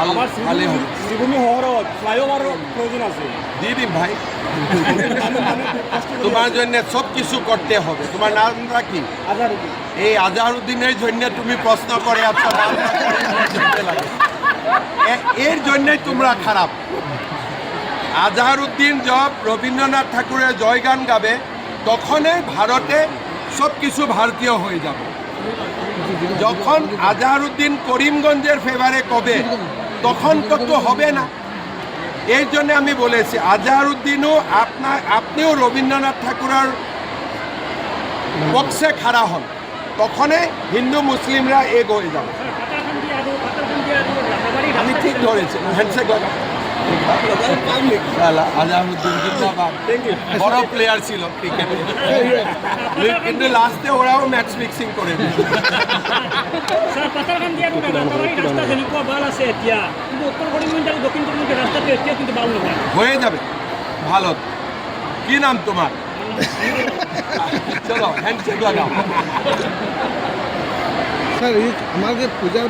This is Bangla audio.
ভালো হবে। শ্রীভূমি হওয়ার ফ্লাইওভার প্রয়োজন আছে। দিয়ে দিন ভাই, তোমার জন্য সব কিছু করতে হবে। তোমার নামটা কি? আজহারউদ্দিন। এই আজহারউদ্দিনের জন্য তুমি প্রশ্ন করে আচ্ছা এর জন্যই তোমরা খারাপ। আজহারউদ্দিন যখন রবীন্দ্রনাথ ঠাকুরের জয়গান গাবে তখনই ভারতে সব কিছু ভারতীয় হয়ে যাবে। যখন আজহারউদ্দিন করিমগঞ্জের ফেভারে কবে তখন তো হবে না। এই জন্য আমি বলেছি আজহারউদ্দিনও আপনিও রবীন্দ্রনাথ ঠাকুরের পক্ষে খাড়া হন, তখনই হিন্দু মুসলিমরা এক হয়ে যাবে। আমি ঠিক ধরেছি, হ্যান্ডশেক লাগা। আজহারউদ্দিন জিন্দাবাদ, বড় প্লেয়ার ছিল ক্রিকেটে, কিন্তু লাস্টে ওরাও ম্যাচ ফিক্সিং করে দিয়েছে। হয়ে যাবে ভালো। কি নাম তোমার? চলো হ্যান্ডশেক লাগাও। স্যার এই আমাদের পূজার